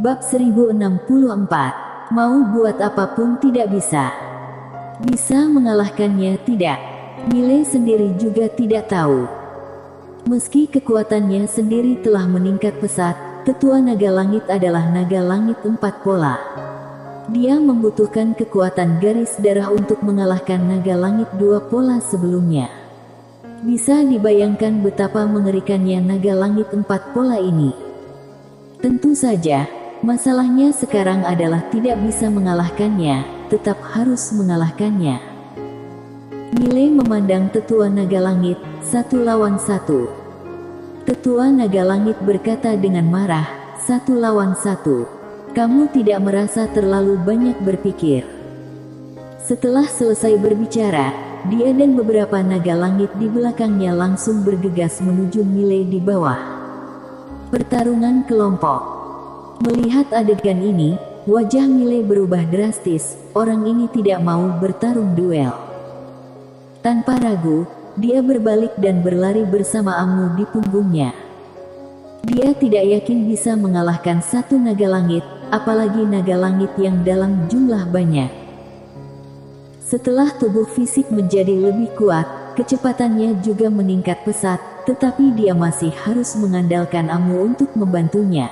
Bab 1064. Mau buat apapun tidak bisa. Bisa mengalahkannya tidak. Miley sendiri juga tidak tahu. Meski kekuatannya sendiri telah meningkat pesat, tetua naga langit adalah naga langit 4 pola. Dia membutuhkan kekuatan garis darah untuk mengalahkan naga langit 2 pola sebelumnya. Bisa dibayangkan betapa mengerikannya naga langit 4 pola ini. Tentu saja, masalahnya sekarang adalah tidak bisa mengalahkannya, tetap harus mengalahkannya. Miley memandang tetua naga langit, 1 lawan 1. Tetua naga langit berkata dengan marah, 1 lawan 1. Kamu tidak merasa terlalu banyak berpikir. Setelah selesai berbicara, dia dan beberapa naga langit di belakangnya langsung bergegas menuju Miley di bawah. Pertarungan kelompok. Melihat adegan ini, wajah Miley berubah drastis. Orang ini tidak mau bertarung duel. Tanpa ragu, dia berbalik dan berlari bersama Amu di punggungnya. Dia tidak yakin bisa mengalahkan satu naga langit, apalagi naga langit yang dalam jumlah banyak. Setelah tubuh fisik menjadi lebih kuat, kecepatannya juga meningkat pesat, tetapi dia masih harus mengandalkan Amu untuk membantunya.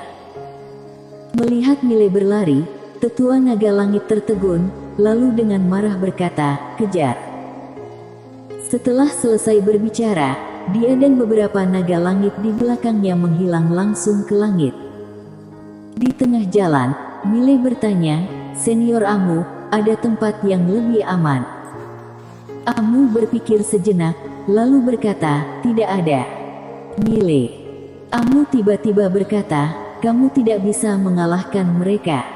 Melihat Miley berlari, tetua naga langit tertegun, lalu dengan marah berkata, "Kejar." Setelah selesai berbicara, dia dan beberapa naga langit di belakangnya menghilang langsung ke langit. Di tengah jalan, Miley bertanya, "Senior Amu, ada tempat yang lebih aman?" Amu berpikir sejenak, lalu berkata, "Tidak ada." Miley. Amu tiba-tiba berkata, "Kamu tidak bisa mengalahkan mereka."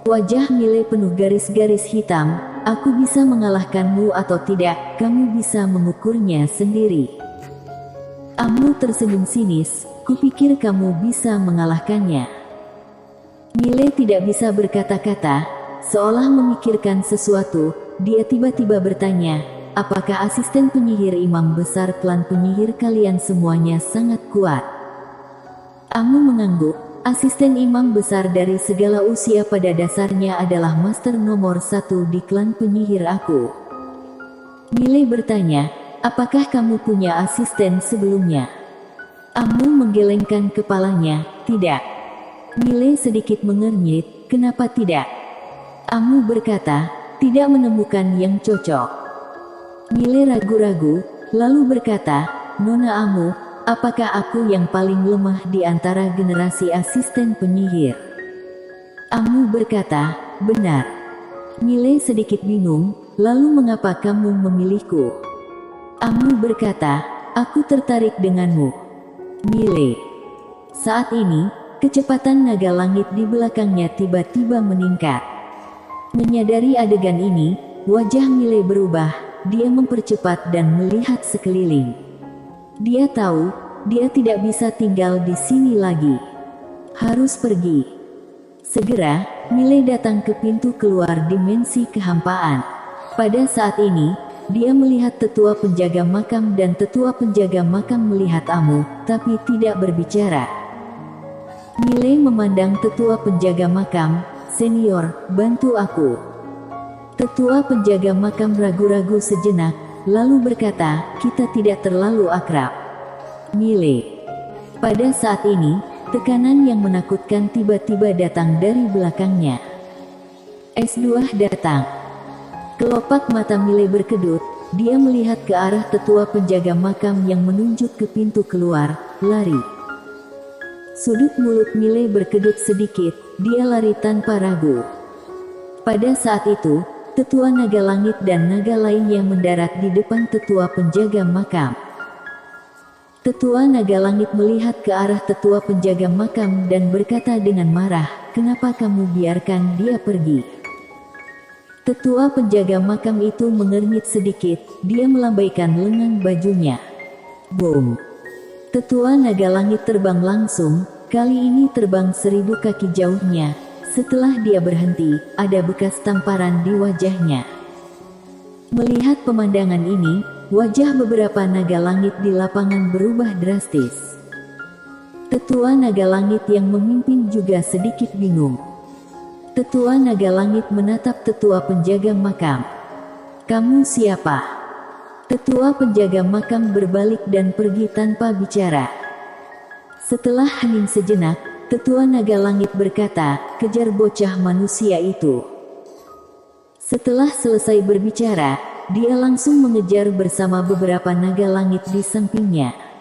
Wajah Miley penuh garis-garis hitam. "Aku bisa mengalahkanmu atau tidak, kamu bisa mengukurnya sendiri." Amu tersenyum sinis, "Kupikir kamu bisa mengalahkannya." Miley tidak bisa berkata-kata, seolah memikirkan sesuatu. Dia tiba-tiba bertanya, "Apakah asisten penyihir imam besar klan penyihir kalian semuanya sangat kuat?" Amu mengangguk. Asisten imam besar dari segala usia pada dasarnya adalah master nomor 1 di klan penyihir aku. Miley bertanya, "Apakah kamu punya asisten sebelumnya?" Amu menggelengkan kepalanya, "Tidak." Miley sedikit mengernyit, "Kenapa tidak?" Amu berkata, "Tidak menemukan yang cocok." Miley ragu-ragu, lalu berkata, "Nona Amu, apakah aku yang paling lemah di antara generasi asisten penyihir?" Amu berkata, "Benar." Miley sedikit bingung, "Lalu mengapa kamu memilihku?" Amu berkata, "Aku tertarik denganmu." Miley. Saat ini, kecepatan naga langit di belakangnya tiba-tiba meningkat. Menyadari adegan ini, wajah Miley berubah. Dia mempercepat dan melihat sekeliling. Dia tahu, dia tidak bisa tinggal di sini lagi. Harus pergi. Segera, Miley datang ke pintu keluar dimensi kehampaan. Pada saat ini, dia melihat tetua penjaga makam dan tetua penjaga makam melihat Amu, tapi tidak berbicara. Miley memandang tetua penjaga makam, "Senior, bantu aku." Tetua penjaga makam ragu-ragu sejenak, lalu berkata, "Kita tidak terlalu akrab." Miley. Pada saat ini, tekanan yang menakutkan tiba-tiba datang dari belakangnya. S2 datang. Kelopak mata Miley berkedut, dia melihat ke arah tetua penjaga makam yang menunjuk ke pintu keluar, lari. Sudut mulut Miley berkedut sedikit, dia lari tanpa ragu. Pada saat itu, tetua naga langit dan naga lainnya mendarat di depan tetua penjaga makam. Tetua naga langit melihat ke arah tetua penjaga makam dan berkata dengan marah, "Kenapa kamu biarkan dia pergi?" Tetua penjaga makam itu mengernyit sedikit, dia melambaikan lengan bajunya. Boom! Tetua naga langit terbang langsung, kali ini terbang 1000 kaki jauhnya. Setelah dia berhenti, ada bekas tamparan di wajahnya. Melihat pemandangan ini, wajah beberapa naga langit di lapangan berubah drastis. Tetua Naga Langit yang memimpin juga sedikit bingung. Tetua Naga Langit menatap tetua penjaga makam. "Kamu siapa?" Tetua penjaga makam berbalik dan pergi tanpa bicara. Setelah hening sejenak, Tetua Naga Langit berkata, "Kejar bocah manusia itu." Setelah selesai berbicara, dia langsung mengejar bersama beberapa naga langit di sampingnya.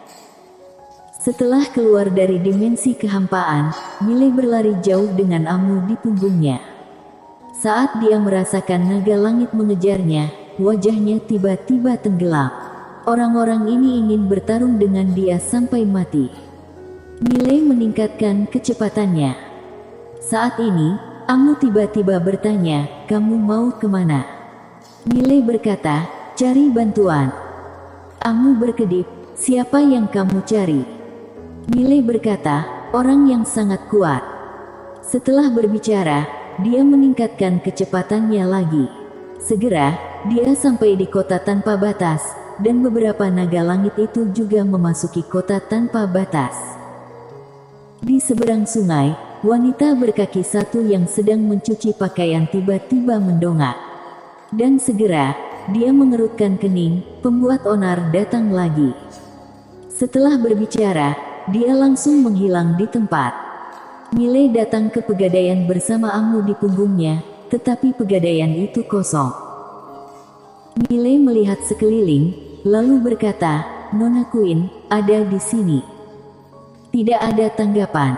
Setelah keluar dari dimensi kehampaan, Mile berlari jauh dengan amu di punggungnya. Saat dia merasakan naga langit mengejarnya, wajahnya tiba-tiba tenggelam. Orang-orang ini ingin bertarung dengan dia sampai mati. Mile meningkatkan kecepatannya. Saat ini, amu tiba-tiba bertanya, "Kamu mau kemana?" Mile berkata, "Cari bantuan." Amu berkedip, "Siapa yang kamu cari?" Mile berkata, "Orang yang sangat kuat." Setelah berbicara, dia meningkatkan kecepatannya lagi. Segera, dia sampai di kota tanpa batas, dan beberapa naga langit itu juga memasuki kota tanpa batas. Di seberang sungai, wanita berkaki satu yang sedang mencuci pakaian tiba-tiba mendongak. Dan segera, dia mengerutkan kening, pembuat onar datang lagi. Setelah berbicara, dia langsung menghilang di tempat. Mile datang ke pegadaian bersama amu di punggungnya, tetapi pegadaian itu kosong. Mile melihat sekeliling, lalu berkata, "Nona Queen, ada di sini." Tidak ada tanggapan.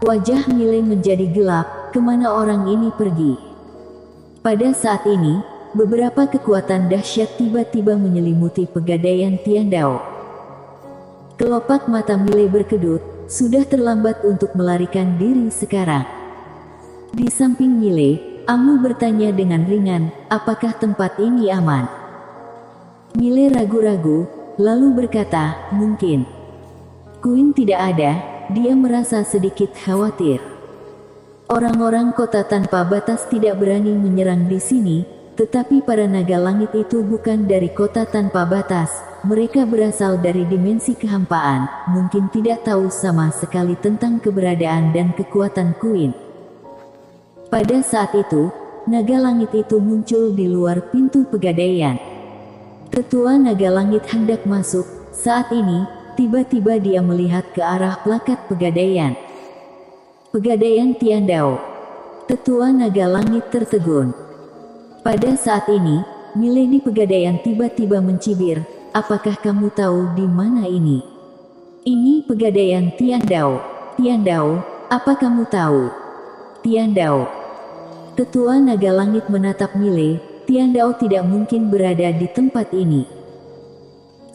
Wajah Mile menjadi gelap, kemana orang ini pergi? Pada saat ini, beberapa kekuatan dahsyat tiba-tiba menyelimuti pegadaian Tiandao. Kelopak mata Mile berkedut, sudah terlambat untuk melarikan diri sekarang. Di samping Mile, amu bertanya dengan ringan, "Apakah tempat ini aman?" Mile ragu-ragu, lalu berkata, "Mungkin." Queen tidak ada, dia merasa sedikit khawatir. Orang-orang kota tanpa batas tidak berani menyerang di sini, tetapi para naga langit itu bukan dari kota tanpa batas, mereka berasal dari dimensi kehampaan, mungkin tidak tahu sama sekali tentang keberadaan dan kekuatan Queen. Pada saat itu, naga langit itu muncul di luar pintu pegadaian. Tetua Naga Langit hendak masuk, saat ini, tiba-tiba dia melihat ke arah plakat pegadaian. Pegadaian Tiandao. Tetua Naga Langit tertegun. Pada saat ini, Mile di pegadaian tiba-tiba mencibir, "Apakah kamu tahu di mana ini?" "Ini pegadaian Tiandao." "Tiandao, apa kamu tahu?" "Tiandao." Tetua Naga Langit menatap Mile, "Tiandao tidak mungkin berada di tempat ini."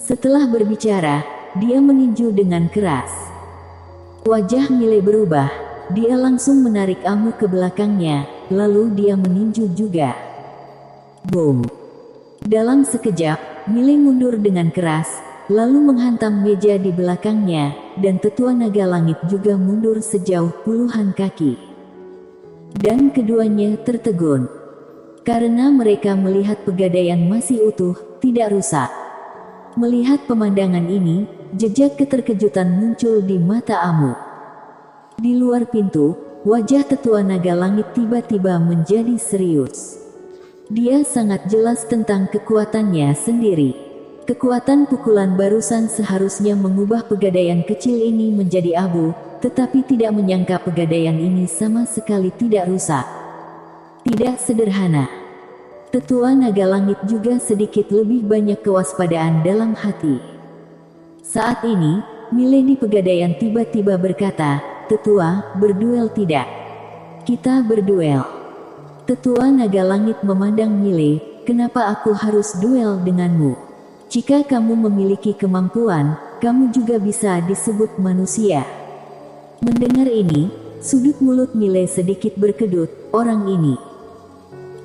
Setelah berbicara, dia meninju dengan keras. Wajah Mile berubah, dia langsung menarik amu ke belakangnya, lalu dia meninju juga. Boom! Dalam sekejap, Mile mundur dengan keras, lalu menghantam meja di belakangnya, dan Tetua Naga Langit juga mundur sejauh puluhan kaki. Dan keduanya tertegun. Karena mereka melihat pegadaian masih utuh, tidak rusak. Melihat pemandangan ini, jejak keterkejutan muncul di mata amu. Di luar pintu, wajah Tetua Naga Langit tiba-tiba menjadi serius. Dia sangat jelas tentang kekuatannya sendiri. Kekuatan pukulan barusan seharusnya mengubah pegadaian kecil ini menjadi abu, tetapi tidak menyangka pegadaian ini sama sekali tidak rusak. Tidak sederhana. Tetua Naga Langit juga sedikit lebih banyak kewaspadaan dalam hati. Saat ini, Mile di pegadaian tiba-tiba berkata, "Tetua, berduel tidak? Kita berduel." Tetua Naga Langit memandang Mile, "Kenapa aku harus duel denganmu? Jika kamu memiliki kemampuan, kamu juga bisa disebut manusia." Mendengar ini, sudut mulut Mile sedikit berkedut, "Orang ini."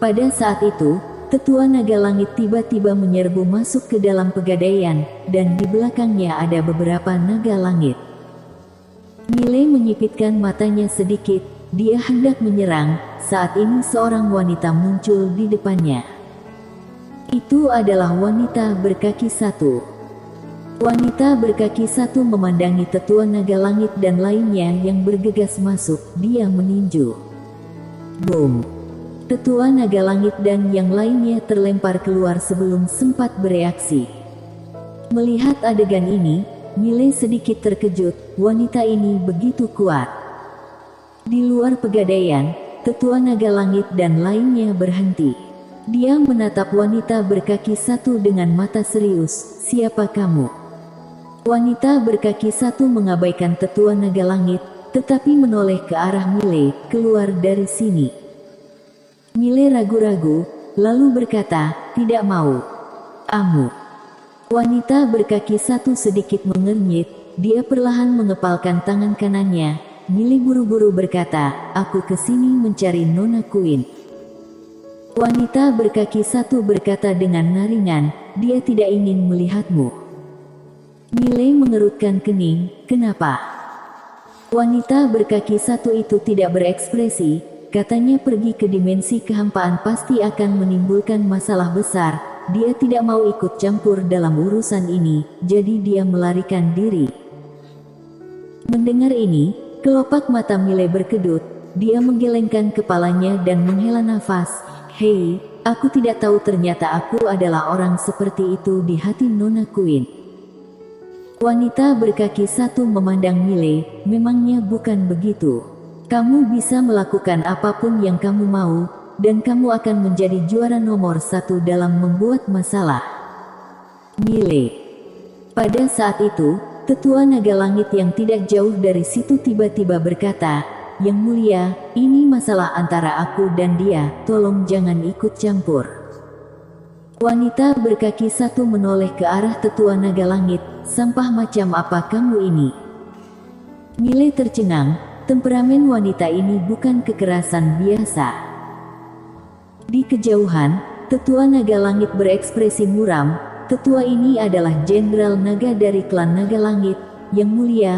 Pada saat itu, Tetua Naga Langit tiba-tiba menyerbu masuk ke dalam pegadaian, dan di belakangnya ada beberapa naga langit. Mile menyipitkan matanya sedikit, dia hendak menyerang, saat ini seorang wanita muncul di depannya. Itu adalah wanita berkaki satu. Wanita berkaki satu memandangi tetua naga langit dan lainnya yang bergegas masuk. Dia meninju. Boom! Tetua naga langit dan yang lainnya terlempar keluar sebelum sempat bereaksi. Melihat adegan ini, Miley sedikit terkejut. Wanita ini begitu kuat. Di luar pegadaian, tetua naga langit dan lainnya berhenti. Dia menatap wanita berkaki satu dengan mata serius. Siapa kamu? Wanita berkaki satu mengabaikan tetua naga langit, tetapi menoleh ke arah Miley. Keluar dari sini. Miley ragu-ragu, lalu berkata, tidak mau. Amu. Wanita berkaki satu sedikit mengernyit. Dia perlahan mengepalkan tangan kanannya. Miley buru-buru berkata, aku kesini mencari Nona Queen. Wanita berkaki satu berkata dengan naringan, dia tidak ingin melihatmu. Miley mengerutkan kening. Kenapa? Wanita berkaki satu itu tidak berekspresi. Katanya pergi ke dimensi kehampaan pasti akan menimbulkan masalah besar. Dia tidak mau ikut campur dalam urusan ini, jadi dia melarikan diri. Mendengar ini, kelopak mata Miley berkedut. Dia menggelengkan kepalanya dan menghela nafas. Hei, aku tidak tahu ternyata aku adalah orang seperti itu di hati Nona Queen. Wanita berkaki satu memandang Miley, memangnya bukan begitu. Kamu bisa melakukan apapun yang kamu mau, dan kamu akan menjadi juara nomor satu dalam membuat masalah. Miley. Pada saat itu, tetua naga langit yang tidak jauh dari situ tiba-tiba berkata, Yang mulia, ini masalah antara aku dan dia, tolong jangan ikut campur. Wanita berkaki satu menoleh ke arah tetua naga langit. Sampah macam apa kamu ini? Miley tercengang. Temperamen wanita ini bukan kekerasan biasa. Di kejauhan, tetua naga langit berekspresi muram. Tetua ini adalah Jenderal Naga dari klan Naga Langit. Yang mulia,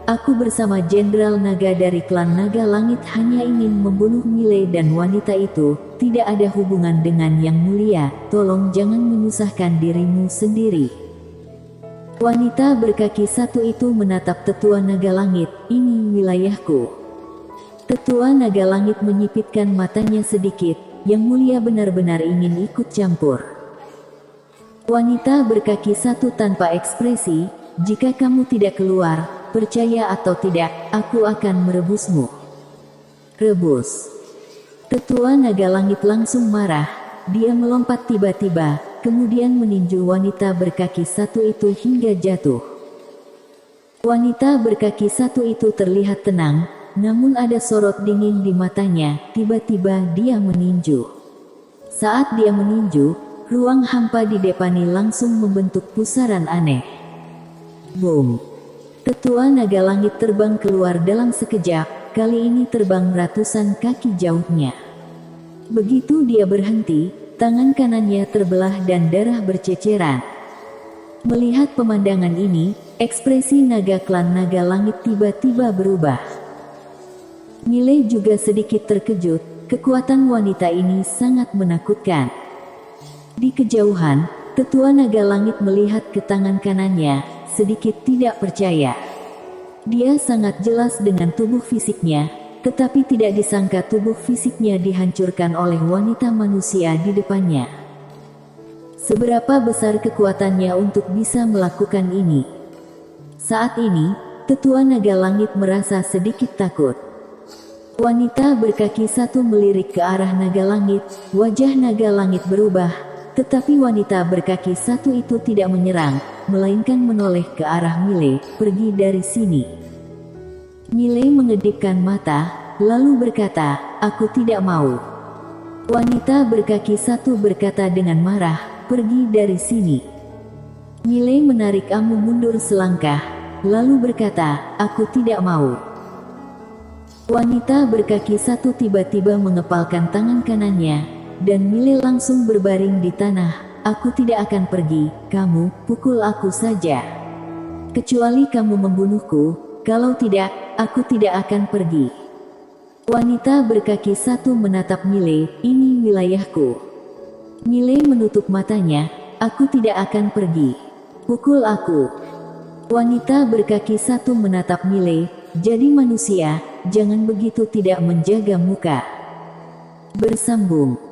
aku bersama Jenderal Naga dari klan Naga Langit hanya ingin membunuh Miley dan wanita itu. Tidak ada hubungan dengan Yang Mulia, tolong jangan menyusahkan dirimu sendiri. Wanita berkaki satu itu menatap tetua naga langit. Ini wilayahku. Tetua naga langit menyipitkan matanya sedikit. Yang Mulia benar-benar ingin ikut campur. Wanita berkaki satu tanpa ekspresi. Jika kamu tidak keluar, percaya atau tidak, aku akan merebusmu. Rebus. Tetua naga langit langsung marah. Dia melompat tiba-tiba, kemudian meninju wanita berkaki satu itu hingga jatuh. Wanita berkaki satu itu terlihat tenang, namun ada sorot dingin di matanya. Tiba-tiba dia meninju. Saat dia meninju, ruang hampa di depannya langsung membentuk pusaran aneh. Boom! Tetua naga langit terbang keluar dalam sekejap. Kali ini terbang ratusan kaki jauhnya. Begitu dia berhenti, tangan kanannya terbelah dan darah berceceran. Melihat pemandangan ini, ekspresi naga klan Naga Langit tiba-tiba berubah. Miley juga sedikit terkejut, kekuatan wanita ini sangat menakutkan. Di kejauhan, tetua naga langit melihat ke tangan kanannya, sedikit tidak percaya. Dia sangat jelas dengan tubuh fisiknya, tetapi tidak disangka tubuh fisiknya dihancurkan oleh wanita manusia di depannya. Seberapa besar kekuatannya untuk bisa melakukan ini? Saat ini, tetua naga langit merasa sedikit takut. Wanita berkaki satu melirik ke arah naga langit, wajah naga langit berubah, tetapi wanita berkaki satu itu tidak menyerang, melainkan menoleh ke arah Miley. Pergi dari sini. Miley mengedipkan mata, lalu berkata, aku tidak mau. Wanita berkaki satu berkata dengan marah, pergi dari sini. Miley menarik Amu mundur selangkah, lalu berkata, aku tidak mau. Wanita berkaki satu tiba-tiba mengepalkan tangan kanannya, dan Miley langsung berbaring di tanah. Aku tidak akan pergi, kamu pukul aku saja. Kecuali kamu membunuhku, kalau tidak, aku tidak akan pergi. Wanita berkaki satu menatap Miley, ini wilayahku. Miley menutup matanya, aku tidak akan pergi. Pukul aku. Wanita berkaki satu menatap Mile. Jadi manusia, jangan begitu tidak menjaga muka. Bersambung.